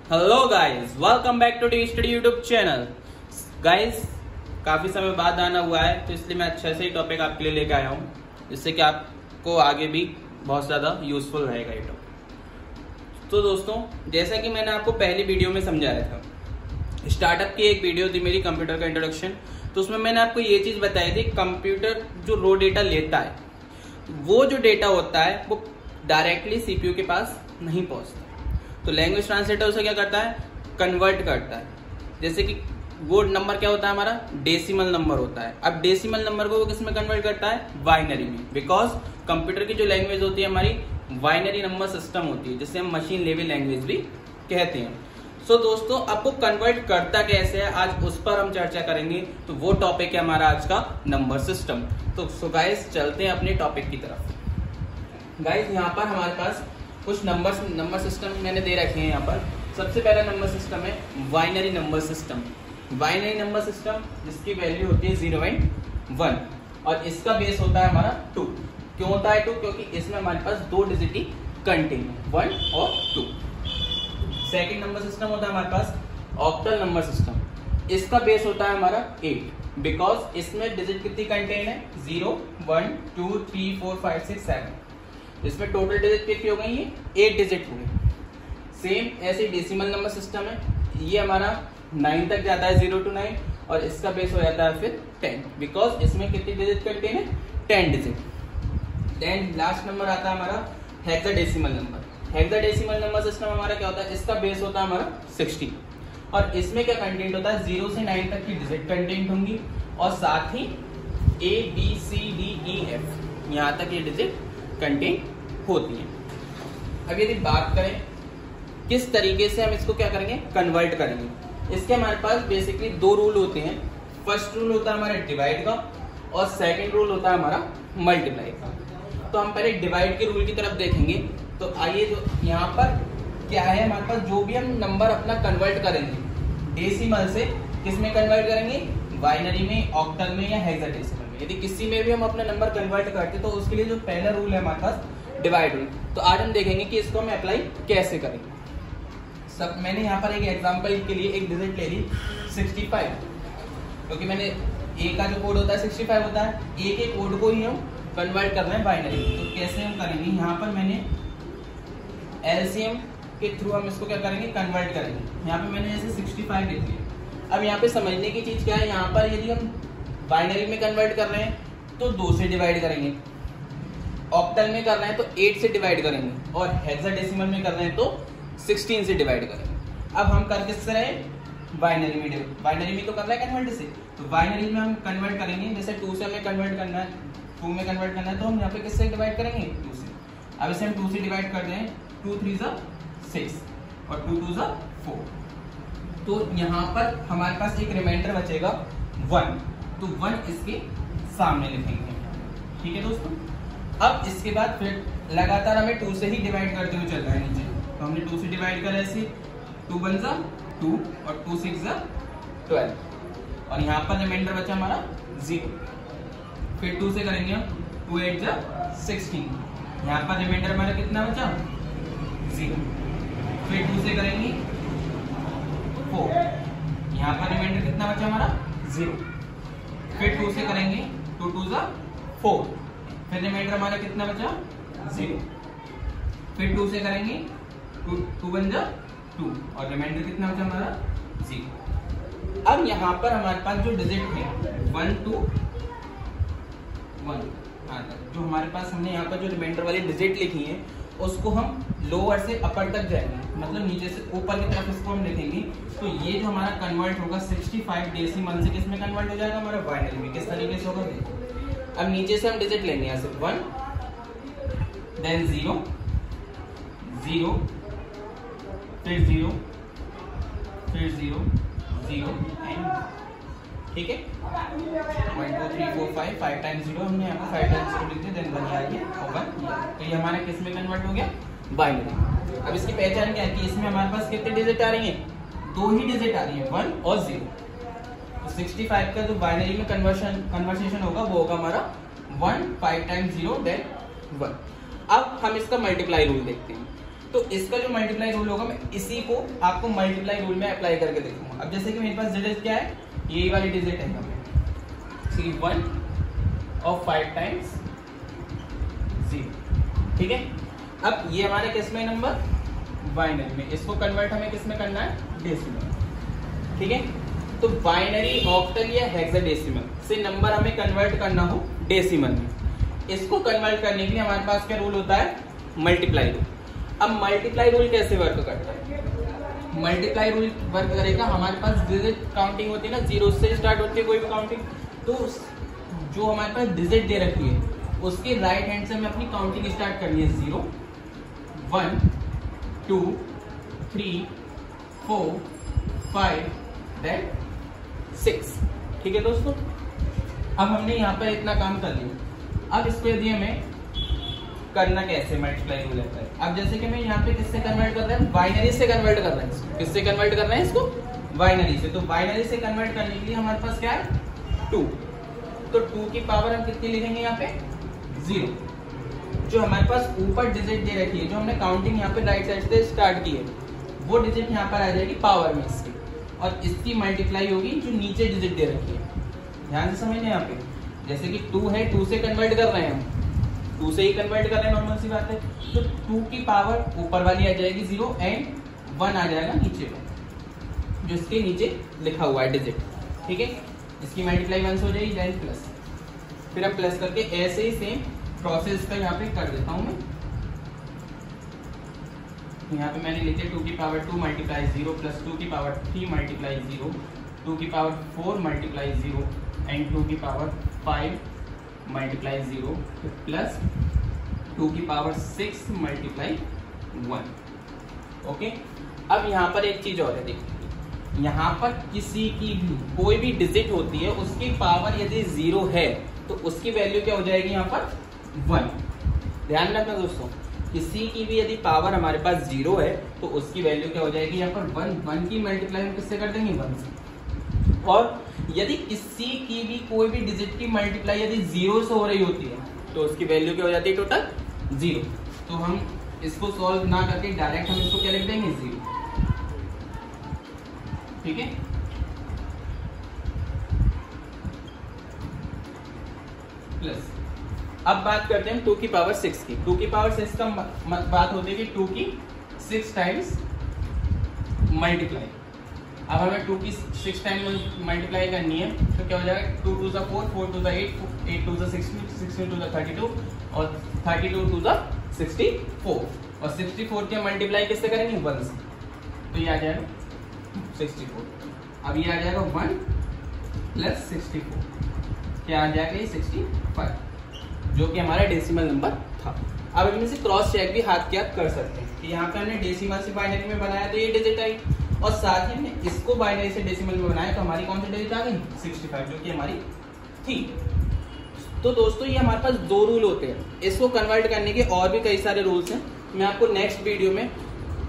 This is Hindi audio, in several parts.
Hello guys, welcome back to T study YouTube channel. Guys, काफी समय बाद आना हुआ है तो इसलिए मैं अच्छे से ही टॉपिक आपके लिए लेकर आया हूँ, जिससे कि आपको आगे भी बहुत ज़्यादा यूजफुल रहेगा ये टॉपिक। तो दोस्तों, जैसा कि मैंने आपको पहली वीडियो में समझाया था, स्टार्टअप की एक वीडियो थी मेरी कंप्यूटर का इंट्रोडक्शन, तो उसमें मैंने आपको ये चीज़ बताई थी, कंप्यूटर जो रो डेटा लेता है, वो जो डेटा होता है वो डायरेक्टली सीपीयू के पास नहीं पहुंचता। तो लैंग्वेज ट्रांसलेटर उसे क्या करता है, कन्वर्ट करता है। जैसे कि वो नंबर क्या होता है हमारा, डेसिमल नंबर होता है। अब डेसिमल नंबर को वो किस में कन्वर्ट करता है, बाइनरी में। बिकॉज कंप्यूटर की जो लैंग्वेज होती है हमारी बाइनरी नंबर सिस्टम होती है, जिसे हम मशीन लेवल लैंग्वेज भी कहते हैं। सो दोस्तों, आपको कन्वर्ट करता कैसे है, आज उस पर हम चर्चा करेंगे। तो वो टॉपिक है हमारा आज का नंबर सिस्टम। तो सो गाइस, चलते हैं अपने टॉपिक की तरफ। गाइस, यहाँ पर हमारे पास कुछ नंबर सिस्टम मैंने दे रखे हैं। यहाँ पर सबसे पहला नंबर सिस्टम है binary number system. Binary number system जिसकी वैल्यू होती है 0 एंड 1, और इसका बेस होता है हमारा 2। क्यों होता है 2? क्योंकि इसमें हमारे पास 2 डिजिट ही कंटेन है, 1 और 2। सेकेंड नंबर सिस्टम होता है हमारे पास ऑक्टल नंबर सिस्टम। इसका बेस होता है हमारा 8, बिकॉज इसमें डिजिट कितनी कंटेन है, 0, 1, 2, 3, 4, 5, 6, 7। इसमें टोटल डिजिट कितनी हो गई, ये 8 डिजिट हो गई। सेम ऐसे डेसिमल नंबर सिस्टम है, ये हमारा 9 तक जाता है, 0 to 9, और इसका बेस हो जाता है फिर 10, बिकॉज इसमें कितनी डिजिट कंटेन है, 10 डिजिट। देन लास्ट नंबर आता है हमारा hexadecimal number. Hexadecimal number system हमारा क्या होता है, इसका बेस होता है हमारा 60, और इसमें क्या कंटेंट होता है, 0 से 9 तक की डिजिट कंटेंट होंगी, और साथ ही A B C D E F यहाँ तक ये डिजिट कंटेंट होती है। अब यदि बात करें किस तरीके से हम इसको क्या करेंगे, कन्वर्ट करेंगे, इसके हमारे पास बेसिकली 2 रूल होते हैं। फर्स्ट रूल होता है हमारा डिवाइड का, और सेकंड रूल होता है हमारा मल्टीप्लाई का। तो हम पहले डिवाइड के रूल की तरफ देखेंगे। तो आइए, जो यहाँ पर क्या है हमारे पास, जो भी हम नंबर अपना कन्वर्ट करेंगे डेसिमल से किस में कन्वर्ट करेंगे, बाइनरी में, ऑक्टल में या हेक्साडेसिमल में। यदि किसी में भी हम अपना नंबर कन्वर्ट करते तो उसके लिए जो पहला रूल है हमारे पास डिवाइड रूल। तो आज हम देखेंगे कि इसको हम अप्लाई कैसे करेंगे। सब मैंने यहाँ पर एक एग्जांपल के लिए एक डिजिट ले ली 65, क्योंकि मैंने ए का जो कोड होता है 65 होता है, ए के कोड को ही हम कन्वर्ट करना है बाइनरी। तो कैसे हम करेंगे, यहाँ पर मैंने एलसीएम के थ्रू हम इसको क्या करेंगे, कन्वर्ट करेंगे। यहाँ पे मैंने जैसे 65 लिख लिया। अब यहाँ पे समझने की चीज क्या है, यहाँ पर यदि हम बाइनरी में कन्वर्ट कर रहे हैं तो 2 से डिवाइड करेंगे, ऑक्टल में कर रहे हैं तो 8 से डिवाइड करेंगे, और हेक्साडेसिमल में कर रहे हैं तो 16 से डिवाइड करेंगे। अब हम कर किससे रहे, बाइनरी में। बाइनरी में तो कर रहे हैं कन्वर्ट से, तो बाइनरी में हम कन्वर्ट करेंगे। जैसे 2 से हमें कन्वर्ट करना है, 2 में कन्वर्ट करना है, तो हम यहाँ पे किससे डिवाइड करेंगे, 2 से। अब इसे हम 2 से डिवाइड कर दें, 2 3 6 और 2 2 4। तो यहाँ पर हमारे पास एक रिमाइंडर बचेगा 1, तो 1 इसके सामने लिखेंगे। ठीक है दोस्तों। अब इसके बाद फिर लगातार हमें 2 से ही डिवाइड करते हुए चलना है नीचे। तो हमने 2 से डिवाइड करा ऐसे, 2 1 2 और 2 6 12, और यहाँ पर रिमाइंडर बचा हमारा 0। फिर 2 से करेंगे, 2 8 16, यहाँ पर रिमाइंडर हमारा कितना बचा, 0। फिर 2 से करेंगे 4, यहाँ पर रिमाइंडर कितना बचा हमारा, 0। फिर 2 से करेंगे, 2 2 4, फिर रिमाइंडर हमारा कितना बचा, 0। फिर 2 से करेंगे, 2 1 2, और रिमाइंडर कितना बचा हमारा, 0। अब यहाँ पर हमारे पास जो डिजिट है 1 to 1, जो हमारे पास हमने यहाँ पर जो रिमाइंडर वाली डिजिट लिखी है उसको हम लोअर से अपर तक जाएंगे, मतलब नीचे से ऊपर की तरफ इसको हम लिखेंगे। तो ये जो हमारा कन्वर्ट होगा 65 डेसिमल से किस में कन्वर्ट हो जाएगा, हमारा बाइनरी में। किस तरीके से होगा देखो। अब नीचे से हम डिजिट लेंगे, यहाँ से 1, देन 0 0, फिर 0, फिर 0 0 एंड, ठीक है, 1 2 3 4 5 टाइम्स 0, हमने यहाँ पर 5 टाइम्स 0 लिख दिया, देन 1 आ गया और 1 ये। तो ये हमारा किस में कन्वर्ट हो गया, बाइनरी। अब इसकी पहचान क्या है कि इसमें हमारे पास कितने डिजिट आ रही हैं, 2 ही डिजिट आ रही है, 1 और 0। तो 65 का जो बाइनरी में कन्वर्सेशन होगा वो होगा हमारा 1 5 टाइम्स 0 देन 1। अब हम इसका मल्टीप्लाई रूल देखते हैं। तो इसका जो मल्टीप्लाई रूल होगा मैं इसी को आपको मल्टीप्लाई रूल में अप्लाई करके देखूंगा। अब जैसे कि मेरे पास डिजिट क्या है, यही वाली डिजिट है 1 और 5 टाइम्स 0, ठीक है। अब ये हमारे किस में नंबर, बाइनरी में, इसको कन्वर्ट हमें किस में करना है, डेसिमल, ठीक है। तो बाइनरी, ऑक्टल या हेक्साडेसिमल से नंबर हमें कन्वर्ट करना हो डेसिमल में, इसको कन्वर्ट करने के लिए हमारे पास क्या रूल होता है, मल्टीप्लाई रूल। अब मल्टीप्लाई रूल कैसे वर्क करता है, मल्टीप्लाई रूल वर्क करेगा, हमारे पास डिजिट काउंटिंग होती है ना, 0 से स्टार्ट होती है कोई भी काउंटिंग, तो जो हमारे पास डिजिट दे रखी है उसके राइट हैंड से हमें अपनी काउंटिंग स्टार्ट करनी है। 0 1 2 3 4 5 देन 6, ठीक है दोस्तों। अब हमने यहाँ पर इतना काम कर लिया। अब इसको यदि हमें करना कैसे, मल्टीप्लाई रूल रहता है। अब जैसे कि मैं यहाँ पे किससे कन्वर्ट कर रहा हूँ, बाइनरी से कन्वर्ट कर रहे हैं इसको, किससे कन्वर्ट कर रहे हैं इसको, बाइनरी से। तो बाइनरी से कन्वर्ट करने के लिए हमारे पास क्या है, 2, तो 2 की पावर हम कितनी लिखेंगे यहाँ पे, 0। जो हमारे पास ऊपर डिजिट दे रखी है, जो हमने काउंटिंग यहाँ पे राइट साइड से स्टार्ट की है, वो डिजिट यहाँ पर आ जाएगी पावर में इसकी, और इसकी मल्टीप्लाई होगी जो नीचे डिजिट दे रखी है। ध्यान से समझना यहाँ पे, जैसे कि 2 है, 2 से कन्वर्ट कर रहे हैं हम, 2 से ही कन्वर्ट कर रहे हैं, नॉर्मल सी बात है। तो 2 की पावर ऊपर वाली आ जाएगी 0 एंड 1 आ जाएगा नीचे में, जो इसके नीचे लिखा हुआ है डिजिट, ठीक है। इसकी मल्टीप्लाई 1 से हो जाएगी, देन प्लस, फिर अब प्लस करके ऐसे ही सेम प्रोसेस का यहाँ पे कर देता हूँ मैं। यहाँ पे मैंने लिखे 2 की पावर 2 मल्टीप्लाई 0 प्लस 2 की पावर 3 मल्टीप्लाई 0, 2 की पावर 4 मल्टीप्लाई 0 एंड 2 की पावर 5 मल्टीप्लाई 0 प्लस 2 की पावर 6 मल्टीप्लाई 1, ओके। अब यहाँ पर एक चीज और है, देखिए यहाँ पर किसी की भी कोई भी डिजिट होती है, उसकी पावर यदि 0 है तो उसकी वैल्यू क्या हो जाएगी यहाँ पर, 1। ध्यान रखना दोस्तों, किसी की भी यदि पावर हमारे पास 0 है तो उसकी वैल्यू क्या हो जाएगी यहाँ पर 1। 1 की मल्टीप्लाई हम किससे कर देंगे, 1 से। और यदि किसी की भी कोई भी डिजिट की मल्टीप्लाई यदि 0 से हो रही होती है तो उसकी वैल्यू क्या हो जाती है, टोटल 0। तो हम इसको सॉल्व ना करके डायरेक्ट हम इसको क्या लिख देंगे, 0, ठीक है। प्लस अब बात करते हैं 2 की पावर 6 की। 2 की पावर 6 का बात होती है कि 2 की 6 टाइम्स मल्टीप्लाई। अब हमें 2 की 6 टाइम्स मल्टीप्लाई करनी है तो क्या हो जाएगा, 2 2 4 4 2 8 8 2 16 16 2 32 और 32 2 64 और 64 के मल्टीप्लाई किससे करेंगे, 1 से, तो ये आ जाएगा 64। अब ये आ जाएगा 1 प्लस 64, क्या आ जाएगा, ये 65, जो कि हमारा डेसिमल नंबर था। अब इनमें से क्रॉस चेक भी हाथ के हाथ कर सकते हैं कि यहाँ पे हमने डेसिमल से बाइनरी में बनाया तो ये डिजिट आई, और साथ ही हमने इसको बाइनरी से डेसिमल में बनाया तो हमारी कौन सी डिजिट आ गई, 65, जो कि हमारी थी। तो दोस्तों ये हमारे पास 2 रूल होते हैं, इसको कन्वर्ट करने के और भी कई सारे रूल्स हैं। मैं आपको नेक्स्ट वीडियो में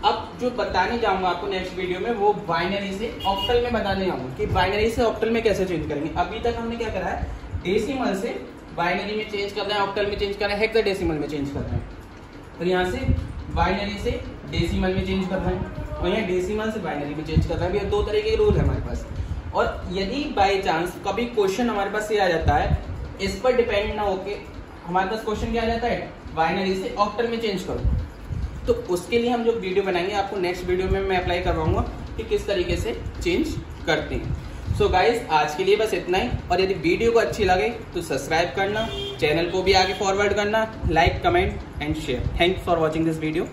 अब जो बताने जाऊंगा आपको नेक्स्ट वीडियो में, वो बाइनरी से ऑक्टल में बताने जाऊंगा कि बाइनरी से ऑक्टल में कैसे चेंज करेंगे। अभी तक हमने क्या करा है, डेसिमल से बाइनरी में चेंज कर रहे हैं, ऑक्टल में चेंज कर रहे हैं, हेक्साडेसिमल में चेंज कर रहे हैं। तो यहाँ से बाइनरी से डेसिमल में चेंज कर रहे हैं और यहाँ डेसिमल से बाइनरी में चेंज कर रहे हैं। ये 2 तरह के रूल है हमारे पास। और यदि बाई चांस कभी क्वेश्चन हमारे पास ये आ जाता है, इस पर डिपेंड ना होके हमारे पास क्वेश्चन क्या आ जाता है, बाइनरी से ऑक्टल में चेंज करो, तो उसके लिए हम जो वीडियो बनाएंगे आपको नेक्स्ट वीडियो में मैं अप्लाई करवाऊंगा कि किस तरीके से चेंज करते हैं। सो गाइज आज के लिए बस इतना ही, और यदि वीडियो को अच्छी लगे तो सब्सक्राइब करना, चैनल को भी आगे फॉरवर्ड करना, like comment and share. Thanks for watching this video.